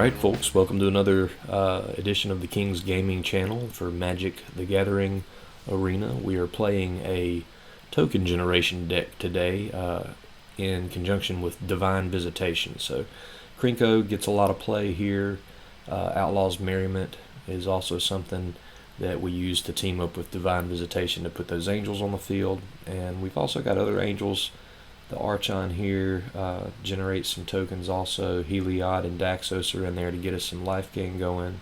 Alright folks, welcome to another edition of the King's Gaming channel for Magic the Gathering Arena. We are playing a token generation deck today in conjunction with Divine Visitation. So Krenko gets a lot of play here. Outlaws Merriment is also something that we use to team up with Divine Visitation to put those angels on the field. And we've also got other angels. The Archon here generates some tokens also. Heliod and Daxos are in there to get us some life gain going.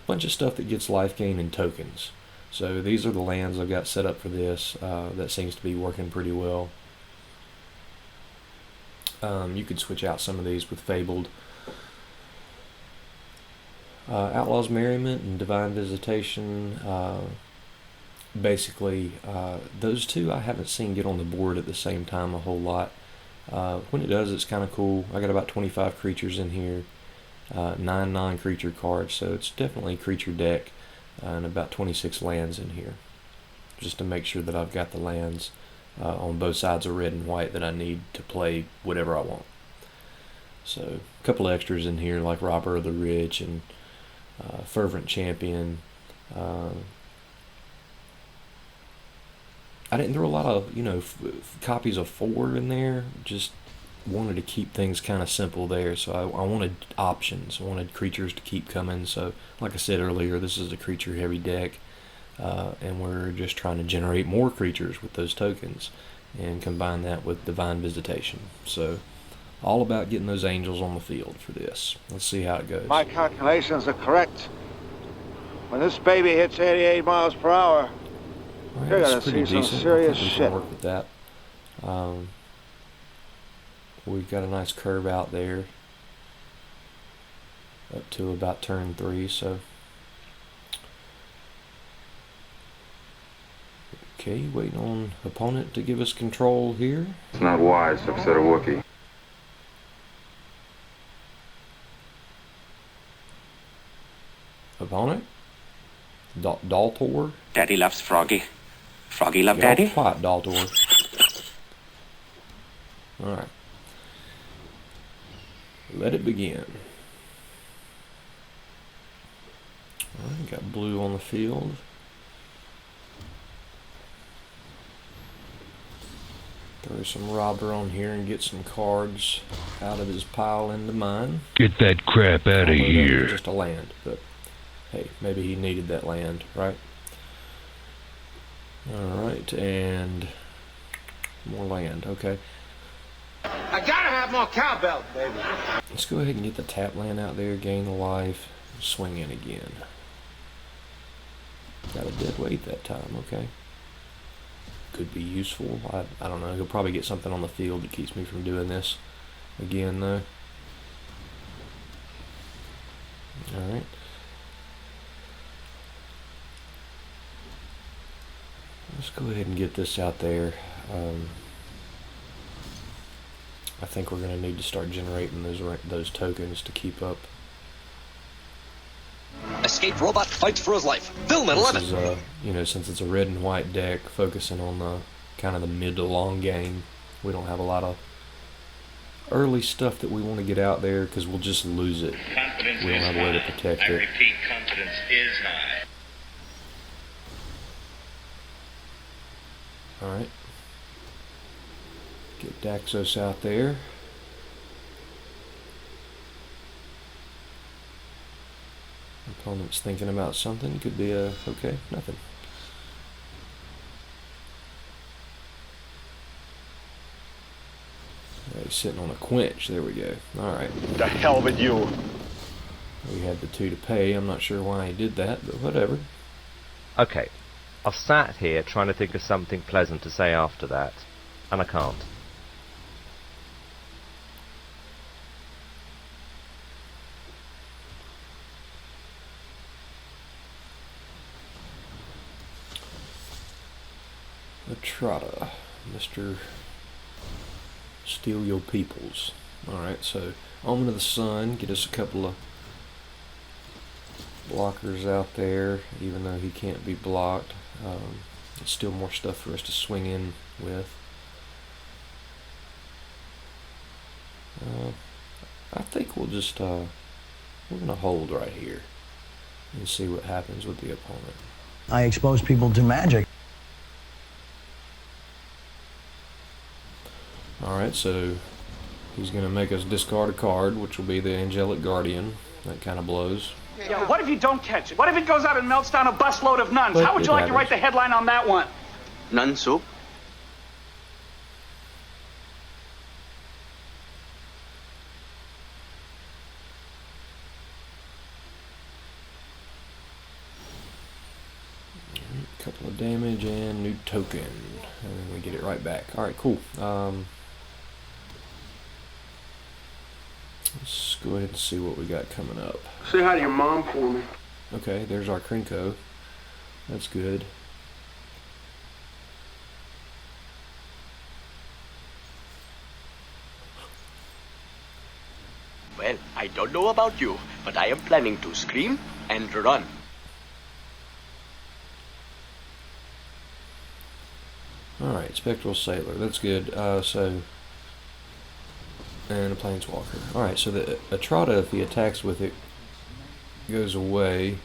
Bunch of stuff that gets life gain and tokens. So these are the lands I've got set up for this. That seems to be working pretty well. You could switch out some of these with Fabled. Outlaws Merriment and Divine Visitation. Basically, those two I haven't seen get on the board at the same time a whole lot. When it does, it's kind of cool. I got about 25 creatures in here, 9 non-creature cards, so it's definitely a creature deck, and about 26 lands in here, just to make sure that I've got the lands on both sides of red and white that I need to play whatever I want. So a couple of extras in here like Robber of the Rich and Fervent Champion. I didn't throw a lot of, copies of 4 in there. Just wanted to keep things kind of simple there. So I wanted options. I wanted creatures to keep coming. So like I said earlier, this is a creature heavy deck. And we're just trying to generate more creatures with those tokens and combine that with Divine Visitation. So all about getting those angels on the field for this. Let's see how it goes. My calculations are correct. When this baby hits 88 miles per hour, Alright, you're that's gonna pretty see some decent. serious I think we shit. can work with that. We've got a nice curve out there up to about turn 3, so okay, waiting on opponent to give us control here. It's not wise to upset a Wookiee. Opponent? Daltor? Daddy loves Froggy. Froggy love Get off Daddy? the pot, Daltor. Alright. Let it begin. Alright, got blue on the field. Throw some Robber on here and get some cards out of his pile into mine. Get that crap out of Although that was here. just a land, but hey, maybe he needed that land, right? Alright, and more land, okay. I gotta have more cowbell, baby. Let's go ahead and get the tap land out there, gain the life, swing in again. Got a dead weight that time, okay. Could be useful, I don't know, he'll probably get something on the field that keeps me from doing this again though. Alright. Let's go ahead and get this out there. I think we're going to need to start generating those tokens to keep up. Escape robot fights for his life. Film at 11. This is, since it's a red and white deck, focusing on the kind of the mid to long game. We don't have a lot of early stuff that we want to get out there because we'll just lose it. Confidence We don't is have a way to high. protect I it. repeat, confidence is high. Alright. Get Daxos out there. Opponent's thinking about something. Could be okay, nothing. He's sitting on a quench. There we go. Alright. The hell with you. We had the 2 to pay. I'm not sure why he did that, but whatever. Okay, I've sat here trying to think of something pleasant to say after that, and I can't. The Trotta, Mr. Steal Your Peoples. Alright, so Omen of the Sun, get us a couple of blockers out there, even though he can't be blocked. It's still more stuff for us to swing in with. I think we'll just, we're going to hold right here and see what happens with the opponent. I expose people to magic. Alright, so he's going to make us discard a card, which will be the Angelic Guardian. That kind of blows. Yeah, what if you don't catch it? What if it goes out and melts down a busload of nuns? But How would you like to write the headline on that one? Nun soup? Couple of damage and new token. And then we get it right back. Alright, cool. Let's go ahead and see what we got coming up. Say hi to your mom for me. Okay, there's our Krenko. That's good. Well, I don't know about you, but I am planning to scream and run. Alright, Spectral Sailor. That's good. And a Planeswalker. Alright, so the Atrata, if he attacks with it, goes away.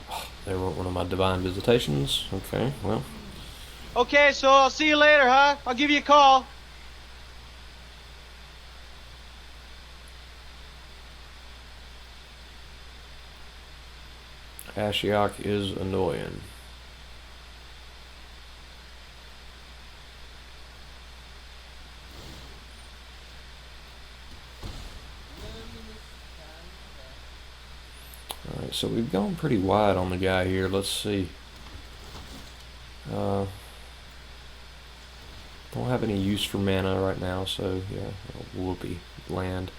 Oh, they were one of my Divine Visitations. Okay, well. Okay, so I'll see you later, huh? I'll give you a call. Ashiok is annoying. Alright, so we've gone pretty wide on the guy here. Let's see. Don't have any use for mana right now, so yeah, whoopee, land.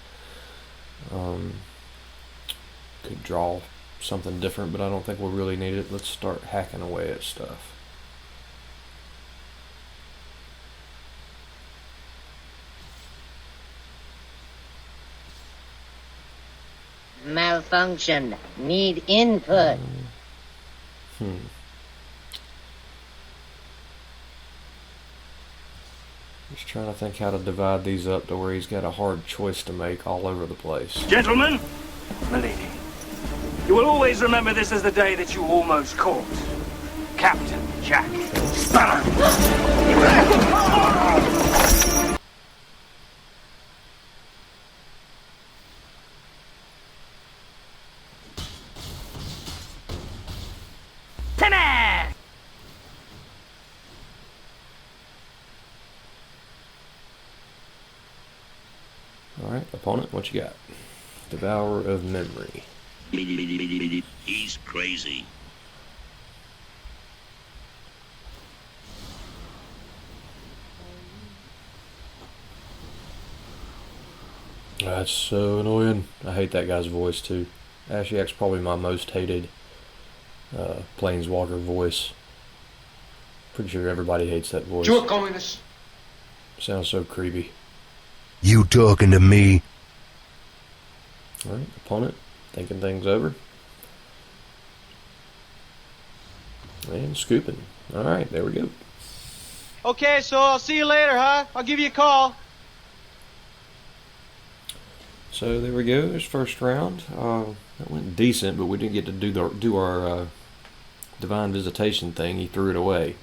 Could draw something different, but I don't think we'll really need it. Let's start hacking away at stuff. Malfunction. Need input. Just trying to think how to divide these up to where he's got a hard choice to make all over the place. Gentlemen, milady, you will always remember this as the day that you almost caught Captain Jack Sparrow. Alright, opponent, what you got? Devourer of Memory. He's crazy. That's so annoying. I hate that guy's voice too. Ashiok's probably my most hated Planeswalker voice. Pretty sure everybody hates that voice. You're a communist. Sounds so creepy. You talking to me? Alright, opponent, thinking things over. And scooping. Alright, there we go. Okay, so I'll see you later, huh? I'll give you a call. So there we go, there's first round. That went decent, but we didn't get to do our Divine Visitation thing. He threw it away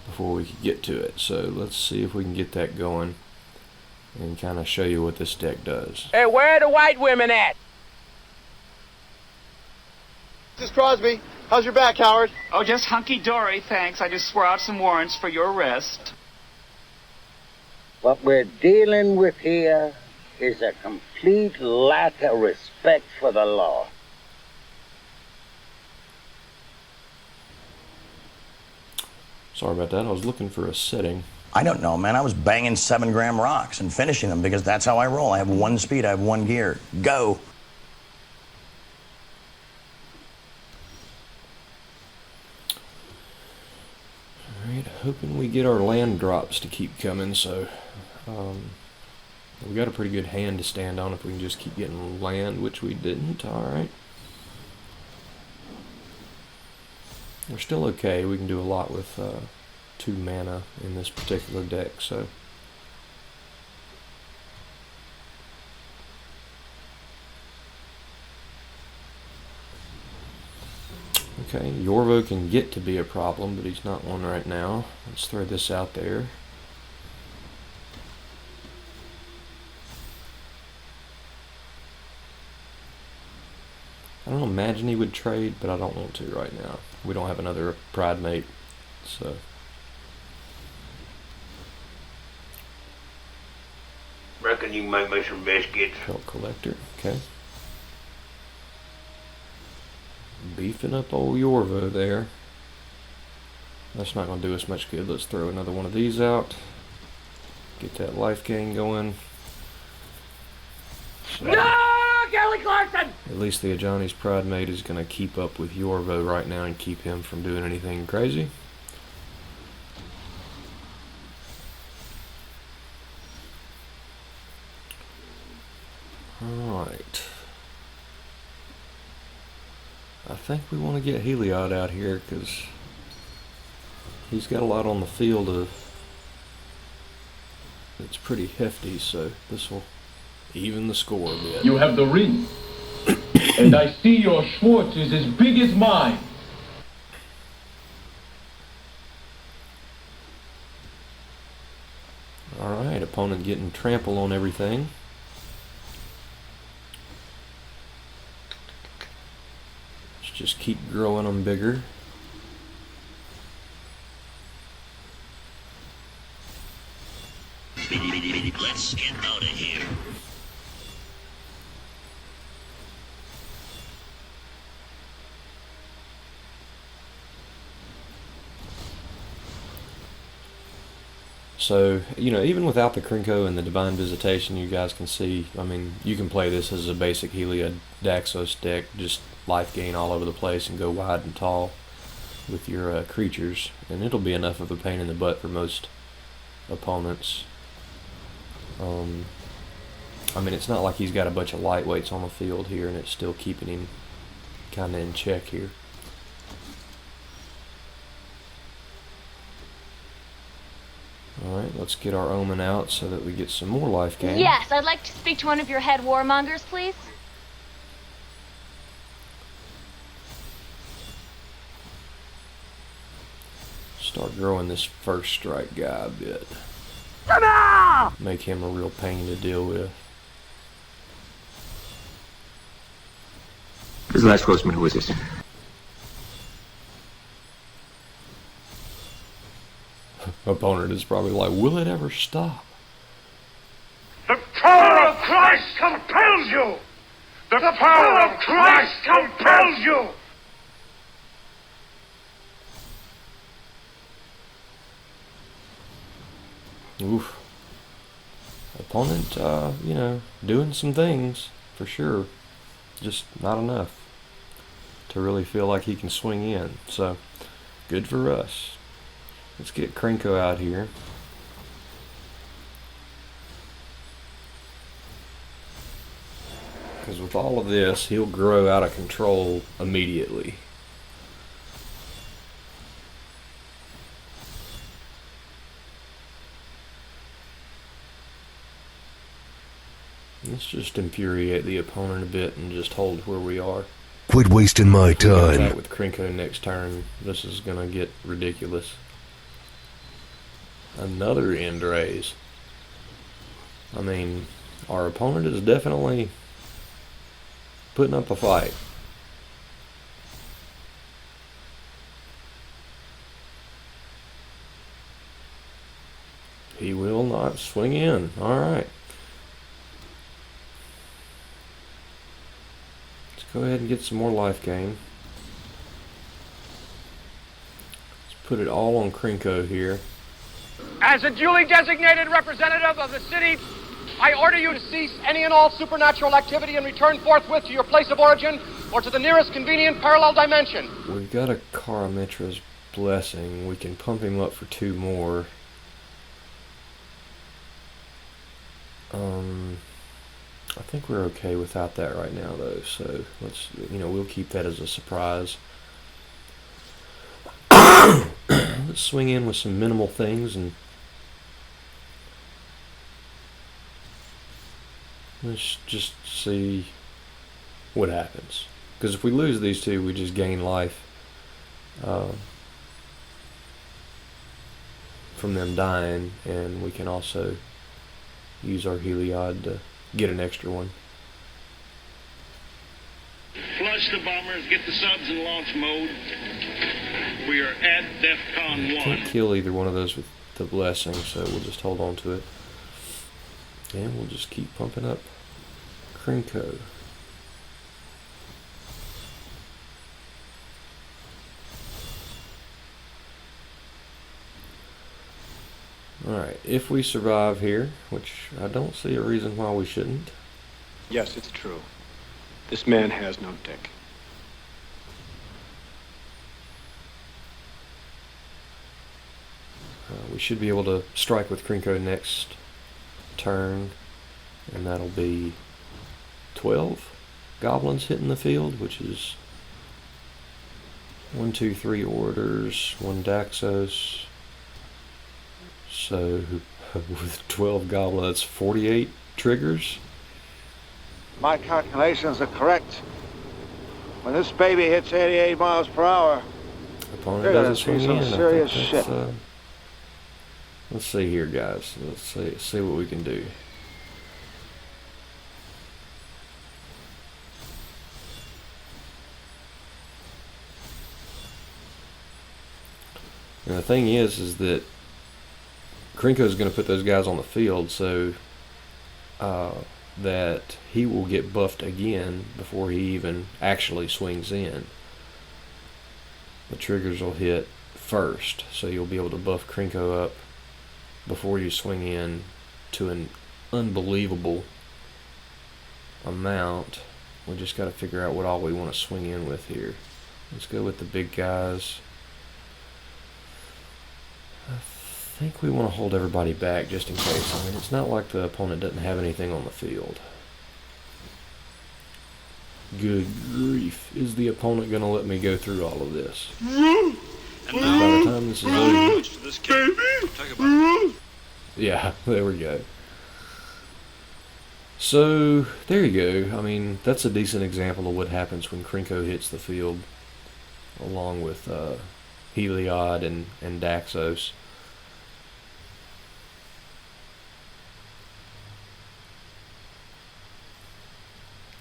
before we could get to it. So let's see if we can get that going and kind of show you what this deck does. Hey, where are the white women at? This is Crosby. How's your back, Howard? Oh, just hunky-dory, thanks. I just swore out some warrants for your arrest. What we're dealing with here is a complete lack of respect for the law. Sorry about that, I was looking for a setting. I don't know, man. I was banging 7-gram rocks and finishing them because that's how I roll. I have one speed, I have one gear. Go. Alright, hoping we get our land drops to keep coming, so we got a pretty good hand to stand on if we can just keep getting land, which we didn't. Alright. We're still okay. We can do a lot with 2 mana in this particular deck, so Okay, Yorvo can get to be a problem, but he's not one right now. Let's throw this out there. I don't imagine he would trade, but I don't want to right now. We don't have another Pridemate, so. Reckon you can make me some biscuits. Pelt collector, okay. Beefing up old Yorvo there. That's not going to do us much good. Let's throw another one of these out. Get that life gain going. So, No, Kelly Clarkson! at least the Ajani's Pridemate is going to keep up with Yorvo right now and keep him from doing anything crazy. Alright. I think we want to get Heliod out here because he's got a lot on the field it's pretty hefty, so this will even the score a bit. You have the ring, and I see your Schwartz is as big as mine. Alright, opponent getting trample on everything. Let's just keep growing them bigger. Let's get out of here. So, you know, even without the Krenko and the Divine Visitation, you guys can see, I mean, you can play this as a basic Heliod Daxos deck, just life gain all over the place and go wide and tall with your creatures, and it'll be enough of a pain in the butt for most opponents. I mean, it's not like he's got a bunch of lightweights on the field here and it's still keeping him kind of in check here. Alright, let's get our Omen out so that we get some more life gain. Yes, I'd like to speak to one of your head warmongers, please. Start growing this first strike guy a bit. Make him a real pain to deal with. This last horseman, who is this? Opponent is probably like, will it ever stop? The power of Christ compels you! The power of Christ compels you! Oof. Opponent, you know, doing some things, for sure. Just not enough to really feel like he can swing in. So, good for us. Let's get Krenko out here. Because with all of this, he'll grow out of control immediately. Let's just infuriate the opponent a bit and just hold where we are. Quit wasting my time. With Krenko next turn, this is gonna get ridiculous. Another end raise. I mean, our opponent is definitely putting up a fight. He will not swing in. Alright. Go ahead and get some more life gain. Let's put it all on Krenko here. As a duly designated representative of the city, I order you to cease any and all supernatural activity and return forthwith to your place of origin or to the nearest convenient parallel dimension. We've got a Karametra's Blessing. We can pump him up for 2 more. I think we're okay without that right now, though, so let's, you know, we'll keep that as a surprise. Let's swing in with some minimal things and let's just see what happens. Because if we lose these two, we just gain life from them dying, and we can also use our Heliod to get an extra one. Flush the bombers, get the subs in launch mode. We are at DEFCON 1. Can't kill either one of those with the blessing, so we'll just hold on to it. And we'll just keep pumping up Krenko. Alright, if we survive here, which I don't see a reason why we shouldn't. Yes, it's true. This man has no dick. We should be able to strike with Krenko next turn, and that'll be 12 goblins hitting the field, which is 1, 2, 3 orders, 1 Daxos. So with 12 goblins, that's 48 triggers. My calculations are correct. When this baby hits 88 miles per hour, Opponent you're doesn't gonna swing see some in. serious shit. Let's see here, guys. Let's see what we can do. And the thing is that Krenko's going to put those guys on the field, so that he will get buffed again before he even actually swings in. The triggers will hit first, so you'll be able to buff Krenko up before you swing in to an unbelievable amount. We just got to figure out what all we want to swing in with here. Let's go with the big guys. I think we want to hold everybody back just in case. I mean, it's not like the opponent doesn't have anything on the field. Good grief. Is the opponent going to let me go through all of this? And by the time this is over... Yeah, there we go. So, there you go. I mean, that's a decent example of what happens when Krenko hits the field, along with Heliod and Daxos.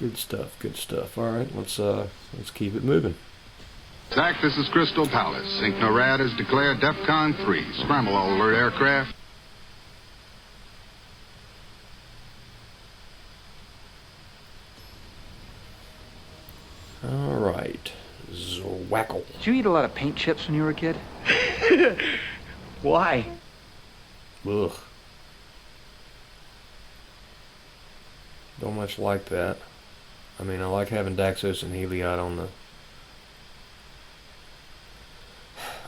Good stuff, good stuff. Alright, let's keep it moving. Zach, this is Crystal Palace. Syncnorad has declared DEFCON 3. Scramble all alert aircraft. Alright. Zwackle. Did you eat a lot of paint chips when you were a kid? Why? Ugh. Don't much like that. I mean, I like having Daxos and Heliod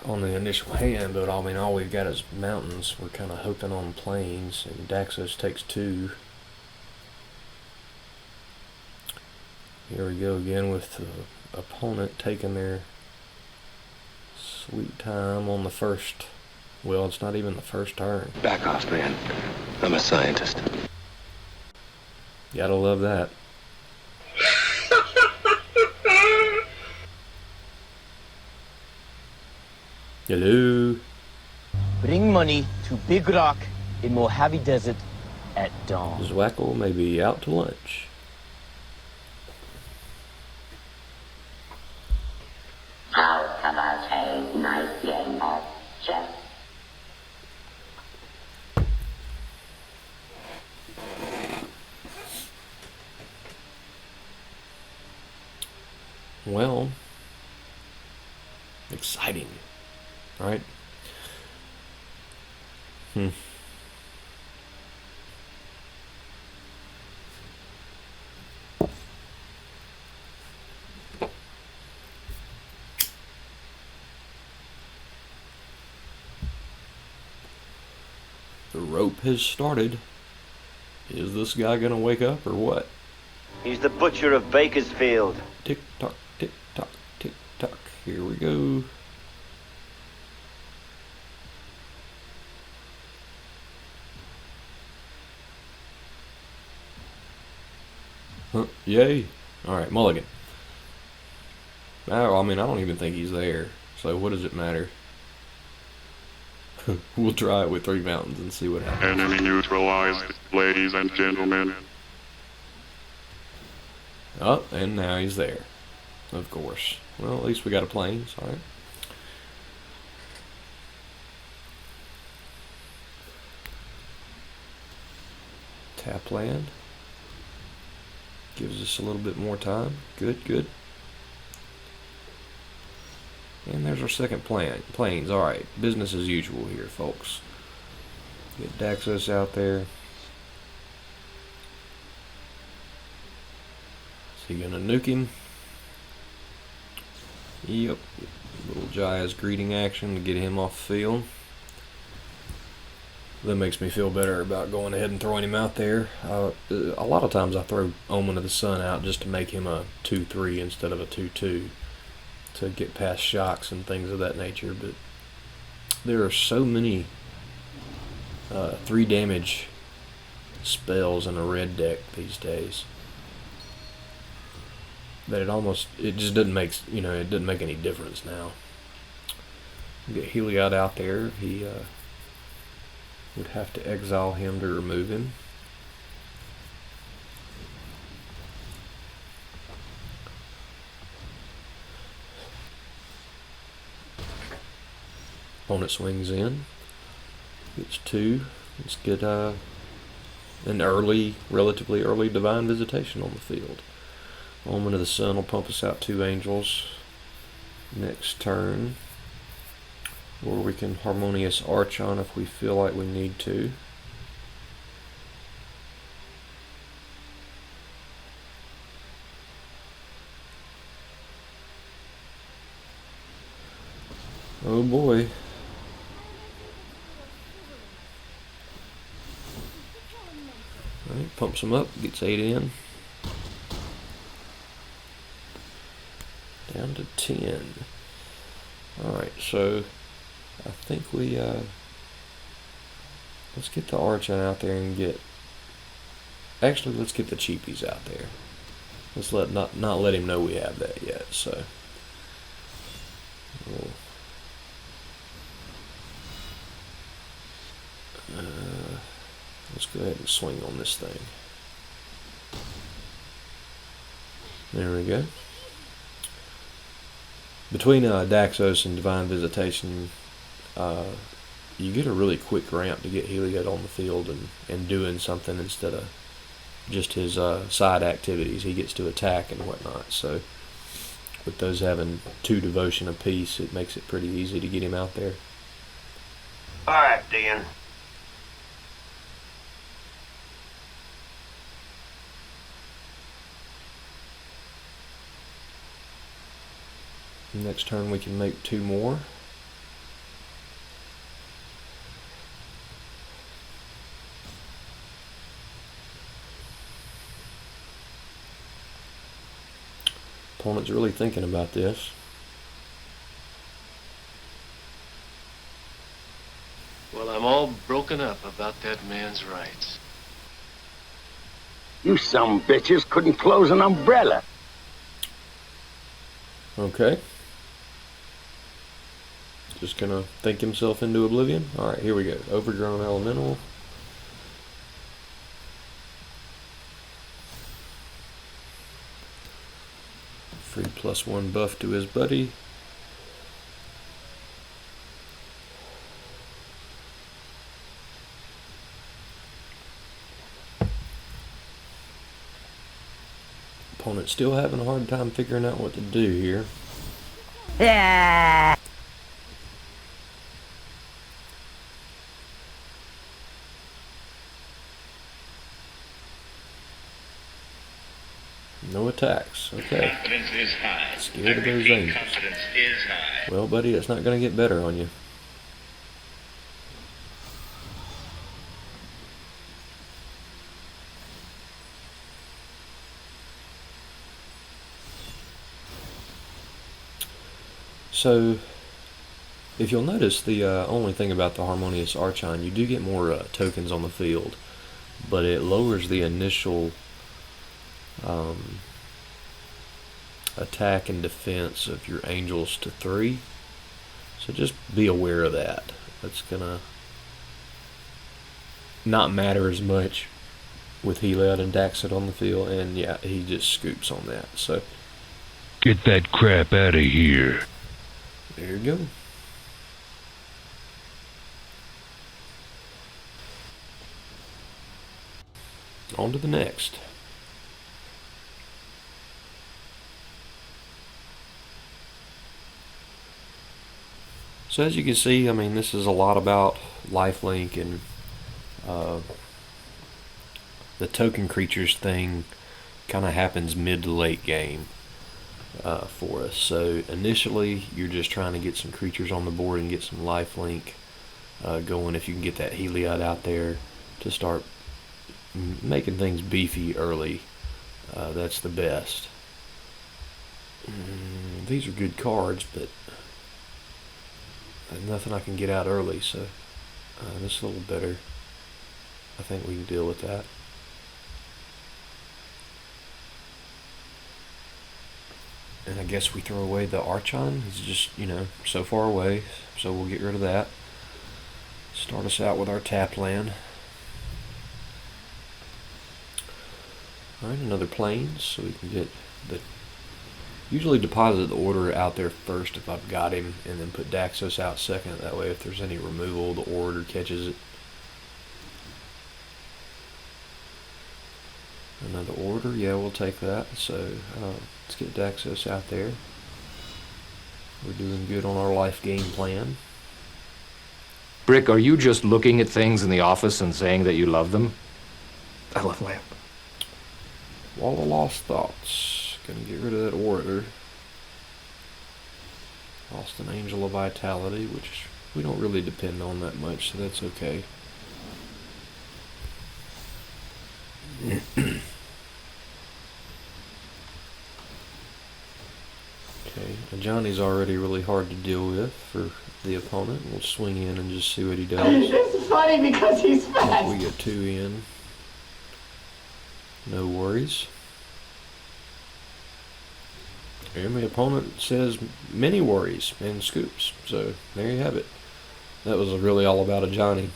on the initial hand, but I mean, all we've got is mountains. We're kind of hoping on plains, and Daxos takes 2. Here we go again with the opponent taking their sweet time on the first. Well, it's not even the first turn. Back off, man. I'm a scientist. Gotta love that. Hello. Bring money to Big Rock in Mojave Desert at dawn. Zwackle may be out to lunch. How can I say nice game of chess? Well, exciting, right? The rope has started. Is this guy gonna wake up or what? He's the butcher of Bakersfield. Tick tock, tick tock, tick tock. Here we go. Yay. Alright, mulligan. Oh, I mean, I don't even think he's there. so what does it matter? We'll try it with 3 mountains and see what happens. Enemy neutralized, ladies and gentlemen. Oh, and now he's there. Of course. Well, at least we got a plains, alright. Tap land. Gives us a little bit more time. Good, good. And there's our second plains. Alright, business as usual here, folks. Get Daxos out there. Is he gonna nuke him? Yep. Little Jaya's greeting action to get him off the field. That makes me feel better about going ahead and throwing him out there. A lot of times I throw Omen of the Sun out just to make him a 2-3 instead of a 2-2 to get past shocks and things of that nature, but there are so many 3 damage spells in a red deck these days that it just doesn't make, it doesn't make any difference now. Get Heliod out there. He would have to exile him to remove him. Opponent swings in. Gets 2. Let's get an relatively early Divine Visitation on the field. Omen of the Sun will pump us out 2 angels next turn. Or we can Harmonious Arch on if we feel like we need to. Oh boy. Alright, pumps him up, gets 8 in. Down to 10. Alright, so I think we let's get the Archon out there and let's get the cheapies out there. Let's not let him know we have that yet, so let's go ahead and swing on this thing. There we go. Between Daxos and Divine Visitation, you get a really quick ramp to get Heliod on the field and doing something instead of just his side activities. He gets to attack and whatnot. So with those having 2 devotion apiece, it makes it pretty easy to get him out there. All right, Dan. Next turn we can make 2 more. Opponent's really thinking about this. Well, I'm all broken up about that man's rights. You some bitches couldn't close an umbrella. Okay. Just gonna think himself into oblivion. Alright, here we go. Overgrown Elemental. Free +1 buff to his buddy. Opponent still having a hard time figuring out what to do here. Yeah. No attacks. Okay. Confidence is high. Scared of those angels. Confidence is high. Well, buddy, it's not going to get better on you. So, if you'll notice, the only thing about the Harmonious Archon, you do get more tokens on the field, but it lowers the initial attack and defense of your angels to 3. So just be aware of that. That's gonna not matter as much with Heliod and Daxos on the field, and yeah, he just scoops on that. So get that crap out of here. There you go. On to the next. So as you can see, I mean, this is a lot about lifelink and the token creatures thing kind of happens mid to late game for us. So initially, you're just trying to get some creatures on the board and get some lifelink going. If you can get that Heliod out there to start making things beefy early, that's the best. These are good cards, but there's nothing I can get out early, so this is a little better. I think we can deal with that. And I guess we throw away the Archon. He's just, you know, so far away, so we'll get rid of that. Start us out with our tapped land. Alright, another Plains, so we can get the... Usually deposit the order out there first if I've got him, and then put Daxos out second. That way if there's any removal, the order catches it. Another order, yeah, we'll take that. So let's get Daxos out there. We're doing good on our life game plan. Brick, are you just looking at things in the office and saying that you love them? I love lamp. Wall of Lost Thoughts. Gonna get rid of that order. Lost an Angel of Vitality, which we don't really depend on that much, so that's okay. Okay, Ajani's already really hard to deal with for the opponent. We'll swing in and just see what he does. It's funny because he's fast. We get 2 in. No worries. And the opponent says many worries and scoops. So there you have it. That was really all about Ajani.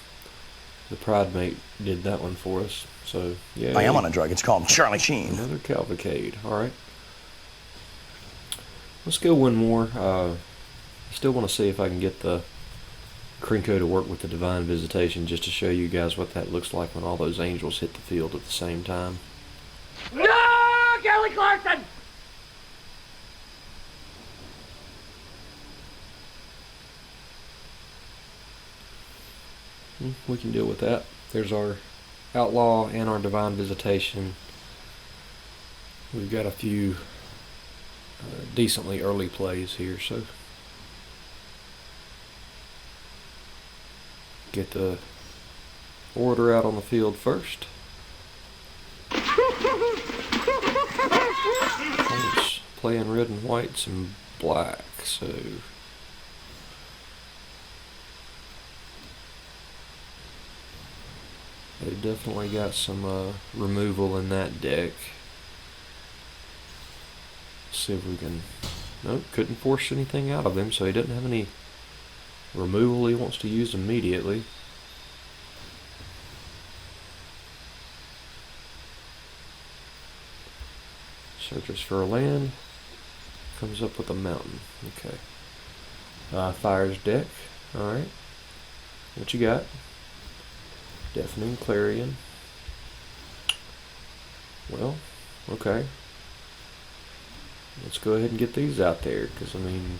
The Pridemate did that one for us. So yeah. I am on a drug. It's called Charlie Sheen. Another Cavalcade. Alright. Let's go one more. I still want to see if I can get the Krenko to work with the Divine Visitation, just to show you guys what that looks like when all those angels hit the field at the same time. No, Kelly Clarkson! We can deal with that. There's our Outlaw and our Divine Visitation. We've got a few decently early plays here, so get the order out on the field first. Playing red and whites and black, so they definitely got some removal in that deck. See if we can... Nope, couldn't force anything out of him, so he doesn't have any removal he wants to use immediately. Searches for a land. Comes up with a mountain. Okay. Fires deck. Alright. What you got? Deafening Clarion. Well, okay. Let's go ahead and get these out there, because I mean,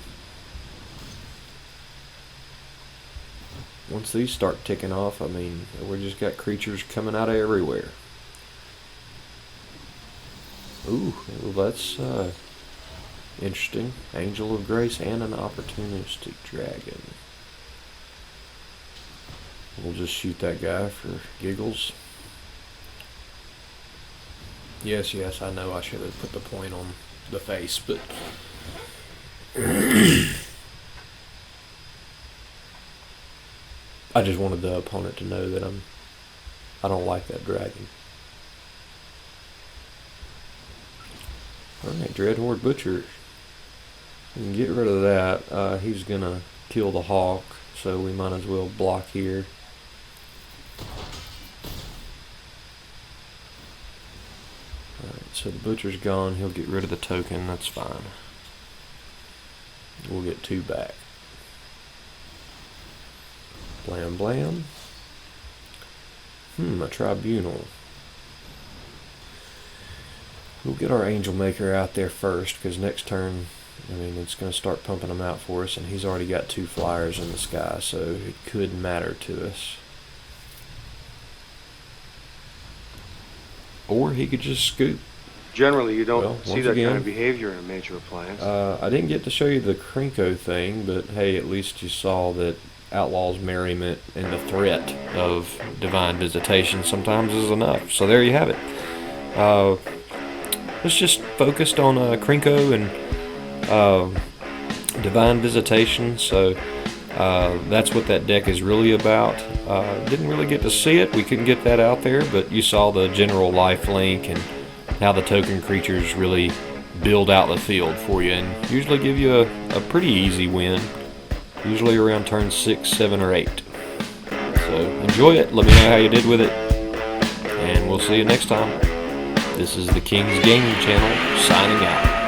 once these start ticking off, I mean, we just got creatures coming out of everywhere. Ooh, well, that's interesting. Angel of Grace and an Opportunistic Dragon. We'll just shoot that guy for giggles. Yes, I know I should have put the point on the face, but I just wanted the opponent to know that I don't like that dragon. Alright, Dreadhorde Butcher. We can get rid of that. He's gonna kill the hawk, so we might as well block here. Alright, so the butcher's gone. He'll get rid of the token. That's fine. We'll get 2 back. Blam blam. A tribunal. We'll get our Angel Maker out there first, because next turn, I mean, it's going to start pumping them out for us, and he's already got 2 flyers in the sky, so it could matter to us. Or he could just scoop. Generally, you don't see that kind of behavior in a major appliance. I didn't get to show you the Krenko thing, but hey, at least you saw that Outlaws, Merriment, and the threat of Divine Visitation sometimes is enough. So there you have it. Let's just focused on Krenko and Divine Visitation, so that's what that deck is really about. Didn't really get to see it, we couldn't get that out there, but you saw the general life link and how the token creatures really build out the field for you and usually give you a pretty easy win, usually around turn 6, 7, or 8. So enjoy it, let me know how you did with it, and we'll see you next time. This is the King's Gaming Channel, signing out.